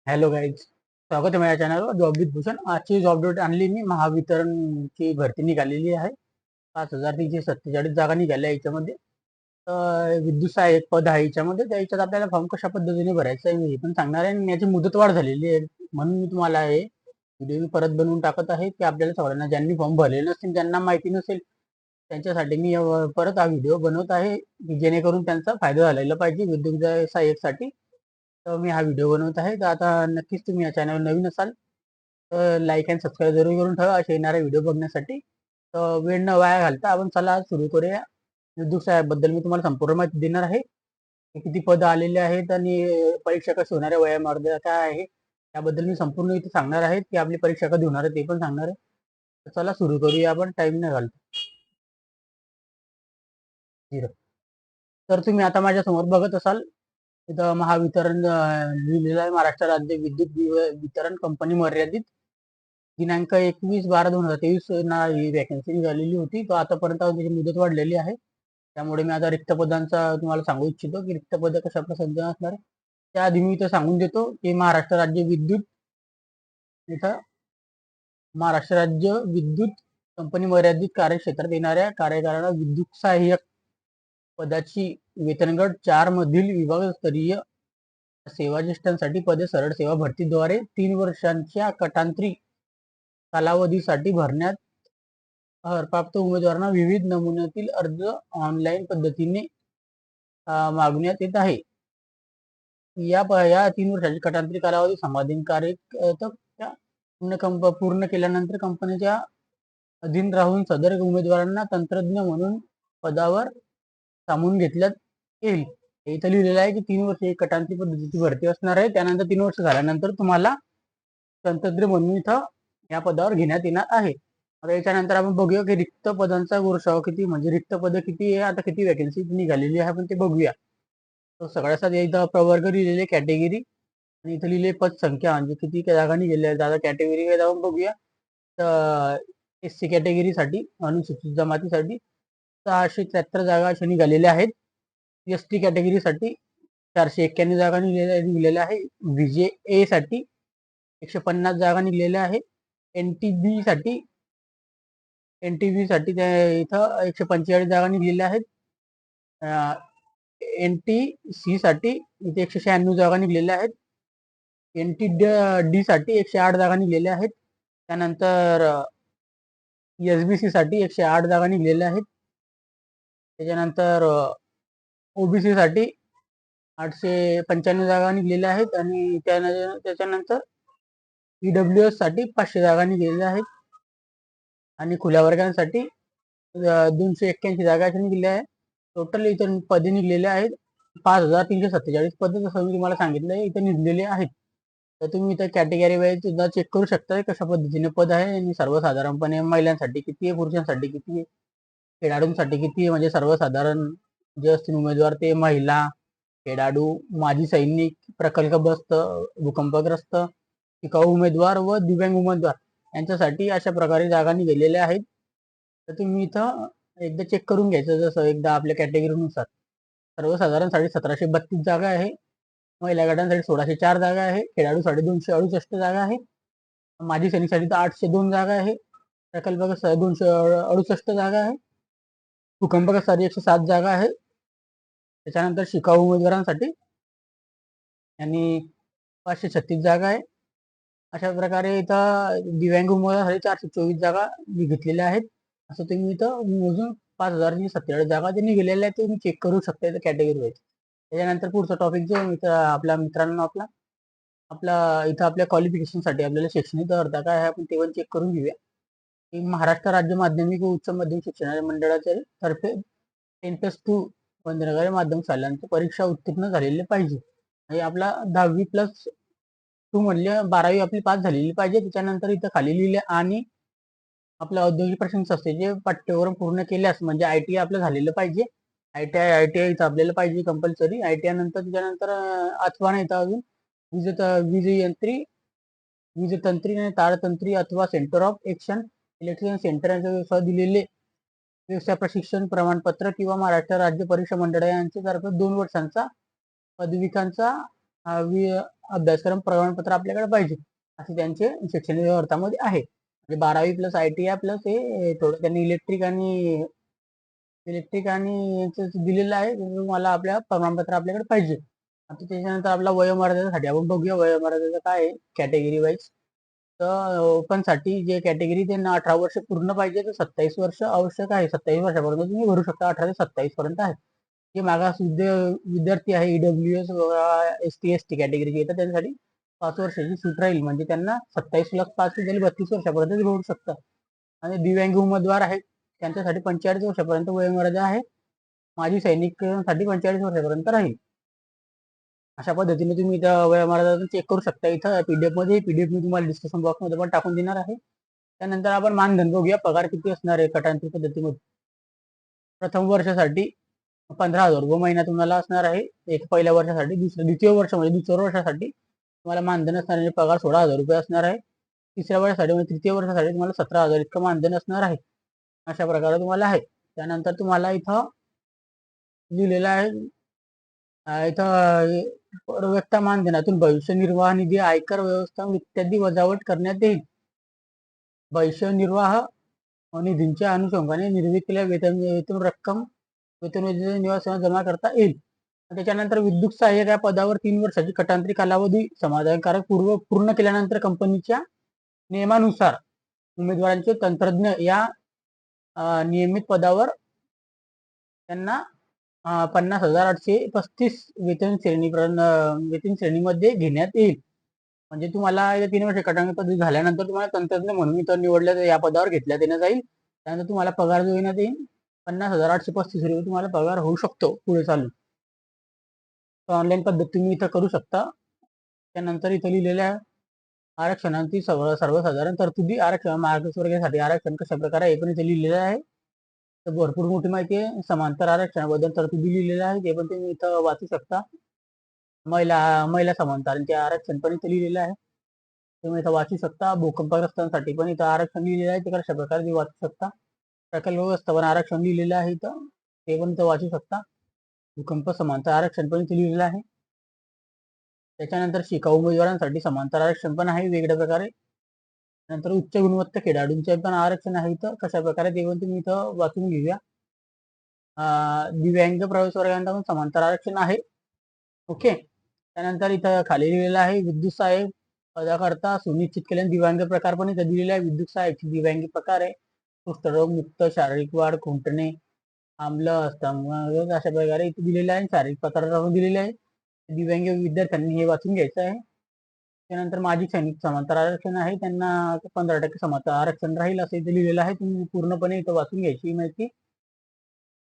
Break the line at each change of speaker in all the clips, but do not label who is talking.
Hello guys, स्वागत आहे माझ्या चॅनलवर जॉब विथ भूषण. आजची जॉब डेट आणली मी. महावितरणची भरती निघालेली आहे. 5347 जागा निघाल्या याच्यामध्ये. विद्युत सहाय्यक पद आहे याच्यामध्ये. त्या याच्यात आपल्याला फॉर्म कशा पद्धतीने भरायचा आहे हे पण सांगणार आहे आणि याची मुदतवाढ झालेली आहे. म्हणून मी तुम्हाला हे व्हिडिओ मी परत बनवून टाकत आहे की आपल्याला सगळ्यांना ज्यांनी फॉर्म भरलेले नसतील, ज्यांना माहिती नसेल, त्यांच्यासाठी मी परत हा व्हिडिओ बनवत आहे की जेणेकरून त्यांचा फायदा झालेला पाहिजे विद्युत सहाय्यकसाठी. तर मी हा व्हिडिओ बनवत आहे. तर आता नक्कीच तुम्ही या चॅनल नवीन असाल तर लाईक अँड सबस्क्राईब जरूर करून ठेवा असे येणारे व्हिडिओ बघण्यासाठी. तर वेळ न वाया घालता आपण चला सुरू करूया. विद्युत सहाय्यकबद्दल मी तुम्हाला संपूर्ण माहिती देणार आहे. किती पद आलेले आहेत आणि परीक्षा कशी होणार आहे, वयोमर्यादा काय आहे, त्याबद्दल मी संपूर्ण इथे सांगणार आहे की आपली परीक्षा कधी होणार आहे ते पण सांगणार आहे. तर चला सुरू करूया आपण टाइम न घालता. तर तुम्ही आता माझ्या समोर बघत असाल इथं महावितरण लिहिलेलं आहे. महाराष्ट्र राज्य विद्युत वितरण कंपनी मर्यादित. दिनांक 21/12/2023 ना ही वॅकन्सी निघालेली होती. तो आतापर्यंत त्याची मुदत वाढलेली आहे. त्यामुळे मी आता रिक्त पदांचा तुम्हाला सांगू इच्छितो की रिक्त पद कशा प्रकारचे असणार आहे. त्याआधी मी इथं सांगून देतो की महाराष्ट्र राज्य विद्युत इथं महाराष्ट्र राज्य विद्युत कंपनी मर्यादित कार्यक्षेत्रात येणाऱ्या कार्यकाराला विद्युत सहाय्यक पदाची वेतनगट 4 मधील विभागस्तरीय सेवा ज्येष्ठांसाठी पदे सरळ सेवा भरतीद्वारे 3 वर्षांच्या कटांतरी कालावधीसाठी भरण्यात प्राप्त उमेदवारांना विविध नमुन्यातील अर्ज ऑनलाईन पद्धतीने मागण्यात येत आहे. या 3 वर्षाची कटांतरी कालावधी समाधानकारक पूर्ण केल्यानंतर कंपनीच्या अधीन राहून सदर उमेदवारांना तंत्रज्ञ म्हणून पदावर सामावून घेतल्यात येईल. इथं लिहिलेलं आहे की 3 वर्ष कटांतरी पद्धतीची भरती असणार आहे. त्यानंतर 3 वर्ष झाल्यानंतर तुम्हाला तंत्रज्ञ म्हणून इथं या पदावर घेण्यात येणार आहे. आता याच्यानंतर आपण बघूया की रिक्त पदांचा गोरसावा किती, म्हणजे रिक्त पद किती आहे, आता किती वॅकन्सी निघालेली आहे आपण ते बघूया. तर सगळ्यात इथं प्रवर्ग लिहिलेले कॅटेगरी आणि इथं लिहिले पद संख्या, म्हणजे किती जागा निघालेल्या आहेत. आता कॅटेगरी जाऊन बघूया. तर SC कॅटेगरीसाठी अनुसूचित जमातीसाठी 673 जागा अशा निघालेल्या आहेत. ST कॅटेगरीसाठी 491 जागा निघालेल्या आहे. VJA साठी 150 जागा निघलेल्या आहे. NTB साठी इथं 145 जागा निघलेल्या आहेत. NTC साठी इथे 196 जागा निघलेल्या आहेत. NTD साठी 108 जागा निघलेल्या आहेत. त्यानंतर SBC साठी 108 जागा निघलेल्या आहेत. त्याच्यानंतर OBC साठी 895 जागा निघलेल्या आहेत आणि त्याच्यानंतर EWS साठी 500 जागा निघलेल्या आहेत आणि खुल्या वर्गांसाठी 281 जागा निघलेल्या आहेत. टोटल इथं पदे निघलेले आहेत 5347 पदे, जसं मी तुम्हाला सांगितलं इथे निघलेले आहेत. तर तुम्ही इथं कॅटेगरी वाईज सुद्धा चेक करू शकता कशा पद्धतीने पद आहे आणि सर्वसाधारणपणे महिलांसाठी किती आहे, पुरुषांसाठी किती आहे, खेळाडूंसाठी किती आहे. म्हणजे सर्वसाधारण जे असतील उमेदवार ते महिला, खेळाडू, माजी सैनिक, प्रकल्पग्रस्त, भूकंपग्रस्त, टिकाऊ उमेदवार व दिव्यांग उमेदवार यांच्यासाठी अशा प्रकारे जागा निघालेल्या आहेत. तर तुम्ही इथं एकदा चेक करून घ्यायचं, जसं एकदा आपल्या कॅटेगरीनुसार. सर्वसाधारणसाठी 1732 जागा आहे. महिला गटांसाठी 1604 जागा आहे. खेळाडूसाठी 268 जागा आहे. माजी सैनिकसाठी 802 जागा आहे. प्रकल्पग्रस्त 268 जागा आहे. भूकंपग्रस्तासाठी 107 जागा आहे. त्याच्यानंतर शिकाऊ उमेदवारांसाठी आणि 536 जागा आहे. अशा प्रकारे इथं दिव्यांग उमेदवारांसाठी 424 जागा घेतलेल्या आहेत. असं तुम्ही इथं मोजून 5047 जागा जे निघालेल्या आहेत ते तुम्ही चेक करू शकता इथं कॅटेगरी वाईज. त्याच्यानंतर पुढचा टॉपिक जो इथं आपल्या मित्रांनो आपला इथं आपल्या क्वालिफिकेशनसाठी आपल्याला शैक्षणिक अर्हता काय आहे आपण ते पण चेक करून घेऊया. की महाराष्ट्र राज्य माध्यमिक व उच्च माध्यमिक शिक्षण मंडळाच्या तर्फे 10+2 पंधरागावी माध्यमिक शाळांची परीक्षा उत्तीर्ण झालेली पाहिजे. म्हणजे आपला 10+2 म्हणले 12वी आपली पास झालेली पाहिजे. त्याच्यानंतर इथं खाली लिहिले आणि आपल्या औद्योगिक प्रशिक्षण संस्थेचे पाठ्यक्रम पूर्ण केल्यास म्हणजे ITI आपलं झालेलं पाहिजे. ITI इथं आपल्याला पाहिजे कंपल्सरी. ITI नंतर त्याच्यानंतर अथवा नाही तर अजून वीजतंत्री आणि तारतंत्री अथवा centre of action electrical centre यांच्या व्यवसाय दिलेले व्यवसाय प्रशिक्षण प्रमाणपत्र किंवा महाराष्ट्र राज्य परीक्षा मंडळ यांच्या तर्फे 2 वर्षांचा पदविकांचा अभ्यासक्रम प्रमाणपत्र आपल्याकडे पाहिजे, असे त्यांचे शैक्षणिक व्यवस्थामध्ये आहे. म्हणजे 12वी प्लस ITI प्लस हे थोडं त्यांनी इलेक्ट्रिक आणि याचं दिलेलं आहे. तुम्हाला आपल्या प्रमाणपत्र आपल्याकडे पाहिजे. आता त्याच्यानंतर आपला वयोमर्यादेसाठी आपण बघूया वयोमर्यादा काय आहे कॅटेगरी वाईज. तर ओपन साठी जे कॅटेगरी त्यांना 18 वर्ष पूर्ण पाहिजे तर 27 वर्ष आवश्यक आहे. 27 वर्षापर्यंत तुम्ही भरू शकता. 18 ते 27 पर्यंत आहे. जे मागास विद्यार्थी आहे EWS ST कॅटेगरीचे येतात त्यांच्यासाठी 5 वर्षाची सूट राहील. म्हणजे त्यांना 27 प्लस 5 झाली 32 वर्षापर्यंत भरू शकतात. आणि दिव्यांग उमेदवार आहेत त्यांच्यासाठी 45 वर्षापर्यंत वयोमर्यादा आहे. माजी सैनिकांसाठी 45 वर्षापर्यंत राहील. अशा पद्धतीने तुम्ही इथं वयोमर्यादा चेक करू शकता. इथं पीडीएफ मी तुम्हाला डिस्क्रिप्शन बॉक्समध्ये पण टाकून देणार आहे. त्यानंतर आपण मानधन बघूया पगार किती असणार आहे कटांची पद्धतीमध्ये. प्रथम वर्षासाठी 15,000 रुपये महिना तुम्हाला असणार आहे. एक पहिल्या वर्षासाठी. द्वितीय वर्ष म्हणजे दुसऱ्या वर्षासाठी तुम्हाला मानधन असणार आहे पगार 16,000 रुपये असणार आहे. तिसऱ्या वर्षासाठी म्हणजे तृतीय वर्षासाठी तुम्हाला 17,000 इतकं मानधन असणार आहे. अशा प्रकारे तुम्हाला आहे. त्यानंतर तुम्हाला इथं लिहिलेलं आहे इथं प्रवक्ता मानधनातून भविष्य निर्वाह निधी आयकर व्यवस्था इत्यादी वजावट करण्यात येईल. भविष्य निर्वाह निधींच्या अनुषंगाने निर्मित केलेल्या वेतन रक्कम वेतन निवास जमा करता येईल. त्याच्यानंतर विद्युत सहाय्यक या पदावर 3 वर्षाची कटांतरी कालावधी समाधानकारक पूर्ण केल्यानंतर कंपनीच्या नियमानुसार उमेदवारांचे तंत्रज्ञ या नियमित पदावर त्यांना 50,835 वेतन श्रेणीमध्ये घेण्यात येईल. म्हणजे तुम्हाला 3 वर्ष कटांतरी पद्धती झाल्यानंतर तुम्हाला तंत्रज्ञ म्हणून इथं निवडल्या या पदावर घेतल्यात येण्यात जाईल. त्यानंतर तुम्हाला पगार जो येण्यात येईल 50,835 रुपये तुम्हाला पगार होऊ शकतो पुढे चालून. ऑनलाईन पद्धत तुम्ही इथं करू शकता. त्यानंतर इथं लिहिलेल्या आरक्षणांची सर्वसाधारण तरतुदी आरक्षण मागासवर्गीयासाठी आरक्षण कशा प्रकारे हे पण इथे लिहिलेलं आहे. तर भरपूर मोठी माहिती आहे. समांतर आरक्षणाबद्दल तरतुदी लिहिलेल्या आहे ते पण तुम्ही इथं वाचू शकता. महिला समांतरांचे आरक्षण पण इथे लिहिलेलं आहे. तुम्ही इथं वाचू शकता. भूकंपग्रस्तांसाठी पण इथं आरक्षण लिहिलेलं आहे ते कशा प्रकारे तुम्ही वाचू शकता. प्रकल्प व्यवस्थापन आरक्षण लिहिलेलं आहे इथं ते पण इथं वाचू शकता. भूकंप समांतर आरक्षण पण इथे लिहिलेलं आहे. त्याच्यानंतर शिकाऊ उमेदवारांसाठी समांतर आरक्षण पण आहे वेगळ्या प्रकारे. नंतर उच्च गुणवत्ता खेळाडूंचे पण आरक्षण आहे इथं कशा प्रकारे ते पण तुम्ही इथं वाचून घेऊया. दिव्यांग प्रवेश वर्गांना पण समांतर आरक्षण आहे. ओके. त्यानंतर इथं खाली लिहिलेलं आहे विद्युत सहाय्यक पदाकरता सुनिश्चित केलेले दिव्यांग प्रकार पण इथं दिलेले आहे. विद्युत सहाय्यकचे दिव्यांगी प्रकार आहे कुष्ठरोग मुक्त शारीरिक वाढ खुंटणे आम्ल स्तंभ अशा प्रकारे इथे दिलेले आहे. शारीरिक प्रकार दिलेले आहे. दिव्यांग विद्यार्थ्यांनी हे वाचून घ्यायचं आहे. त्यानंतर माजी सैनिक समांतर आरक्षण आहे त्यांना 15% समांतर आरक्षण राहील असं इथे लिहिलेलं आहे. तुम्ही पूर्णपणे इथं वाचून घ्यायची माहिती.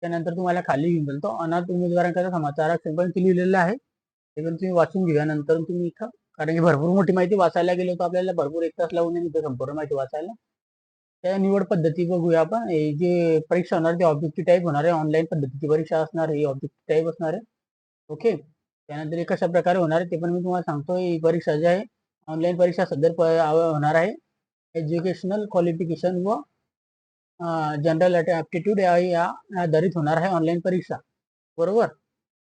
त्यानंतर तुम्हाला खाली घेऊन जातो अनाथ उमेदवारांकरता समांतर आरक्षण पण इथे लिहिलेलं आहे. ते पण तुम्ही वाचून घेऊया नंतर तुम्ही इथं. कारण की भरपूर मोठी माहिती वाचायला गेलो तर आपल्याला भरपूर 1 तास लावून इथं संपूर्ण माहिती वाचायला. त्या निवड पद्धती बघूया आपण. जे परीक्षा होणार ते ऑब्जेक्टिव्ह टाईप होणार आहे. ऑनलाईन पद्धतीची परीक्षा असणार आहे. ऑब्जेक्टिव्ह टाईप असणार आहे. ओके. त्यानंतर हे कशा प्रकारे होणार आहे ते पण मी तुम्हाला सांगतो. ही परीक्षा जी आहे ऑनलाईन परीक्षा सदर होणार आहे. एज्युकेशनल क्वालिफिकेशन व जनरल ॲप्टिट्यूड या आधारित होणार आहे ऑनलाईन परीक्षा. बरोबर.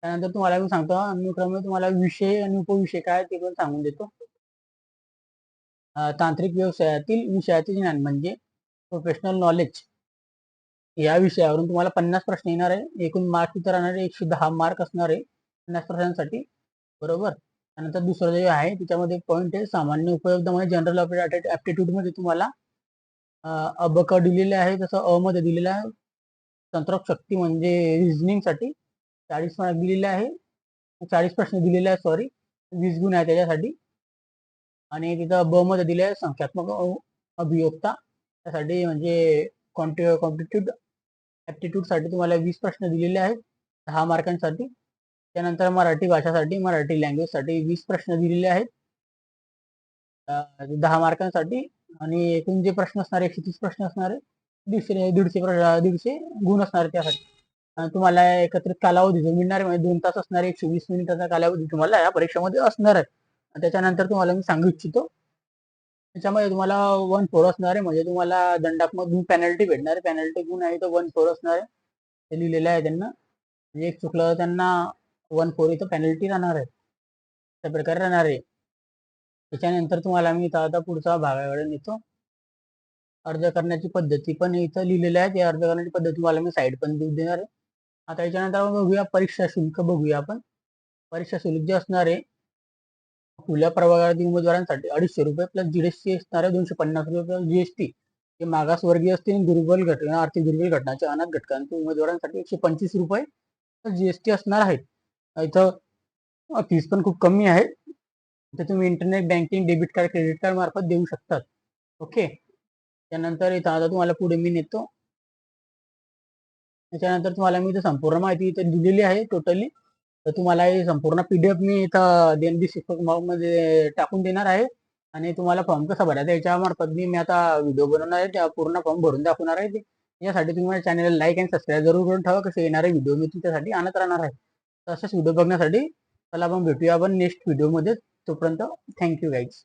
त्यानंतर तुम्हाला मी सांगतो अनुक्रमे तुम्हाला विषय आणि उपविषय काय ते पण सांगून देतो. तांत्रिक व्यवसायातील विषयाचे ज्ञान म्हणजे प्रोफेशनल नॉलेज या विषयावरून तुम्हाला 50 प्रश्न येणार आहे. एकूण मार्क तिथं राहणार आहे 110 मार्क असणार आहे 50 प्रश्नांसाठी. बरोबर. त्यानंतर दुसरं जे आहे त्याच्यामध्ये पॉईंट आहे सामान्य उपयोगिता म्हणजे जनरल ॲप्टिट्यूड मध्ये तुम्हाला अबक दिलेले आहे. तसं अ मध्ये दिलेलं आहे तंत्रक शक्ती म्हणजे रिझनिंग साठी 40 मार्क दिलेले आहे. 40 प्रश्न दिलेले आहे सॉरी 20 गुण आहे त्याच्यासाठी. आणि तिथं ब मध्ये दिले आहे संख्यात्मक अभियोक्ता त्यासाठी म्हणजे कॉम्पिटिटिव्ह ॲप्टिट्यूड साठी तुम्हाला 20 प्रश्न दिलेले आहेत 10 मार्कांसाठी. त्यानंतर मराठी भाषासाठी मराठी लँग्वेज साठी 20 प्रश्न दिलेले आहेत 10 मार्कांसाठी. आणि एकूण जे प्रश्न असणार 130 प्रश्न असणार आहे 150 गुण असणार त्यासाठी. तुम्हाला एकत्रित कालावधी जो मिळणार आहे म्हणजे 2 तास असणार 120 मिनिटाचा कालावधी तुम्हाला या परीक्षेमध्ये असणार आहे. त्याच्यानंतर तुम्हाला मी सांगू इच्छितो त्याच्यामध्ये तुम्हाला 1/4 असणार आहे म्हणजे तुम्हाला दंडात्मक गुण पेनल्टी भेटणार आहे. पेनल्टी गुण आहे तो 1/4 असणार आहे ते लिहिलेलं आहे त्यांना. म्हणजे एक चुकलं त्यांना 1/4 इथं पेनल्टी राहणार आहे. त्या प्रकारे राहणार आहे. त्याच्यानंतर तुम्हाला मी इथं आता पुढचा भागाकडे नेतो. अर्ज करण्याची पद्धती पण इथं लिहिलेल्या आहेत. या अर्ज करण्याची पद्धती तुम्हाला मी साईड पण देणार आहे. आता याच्यानंतर आपण बघूया परीक्षा शुल्क बघूया आपण. परीक्षा शुल्क जे असणार आहे खुल्या प्रवर्गातील उमेदवारांसाठी 250 रुपये प्लस जीएसटी असणार आहे 250 रुपये प्लस जीएसटी. जे मागासवर्गीय असतील दुर्बल घटना आर्थिक दुर्बल घटनाच्या अनाथ घटकांच्या उमेदवारांसाठी 125 रुपये जीएसटी असणार आहे. इथं फीस पण खूप कमी आहे. तर तुम्ही internet banking debit card credit card मार्फत देऊ शकतात. ओके. त्यानंतर इथं आता तुम्हाला पुढे मी नेतो. त्याच्यानंतर तुम्हाला मी इथं संपूर्ण माहिती इथे दिलेली आहे टोटली. तर तुम्हाला हे संपूर्ण पीडीएफ मी इथं देणगी मध्ये टाकून देणार आहे. आणि तुम्हाला फॉर्म कसा भरायचा याच्यामार्फत मी आता व्हिडिओ बनवणार आहे. त्या पूर्ण फॉर्म भरून दाखवणार आहे. यासाठी तुम्ही माझ्या चॅनलला लाईक आणि सबस्क्राईब जरूर करून ठेवा. कसे येणारे व्हिडिओ मी तुमच्यासाठी आणत राहणार आहे. तसेच व्हिडिओ बघण्यासाठी चला आपण भेटूया आपण नेक्स्ट व्हिडिओमध्ये. तोपर्यंत थँक्यू गाईज.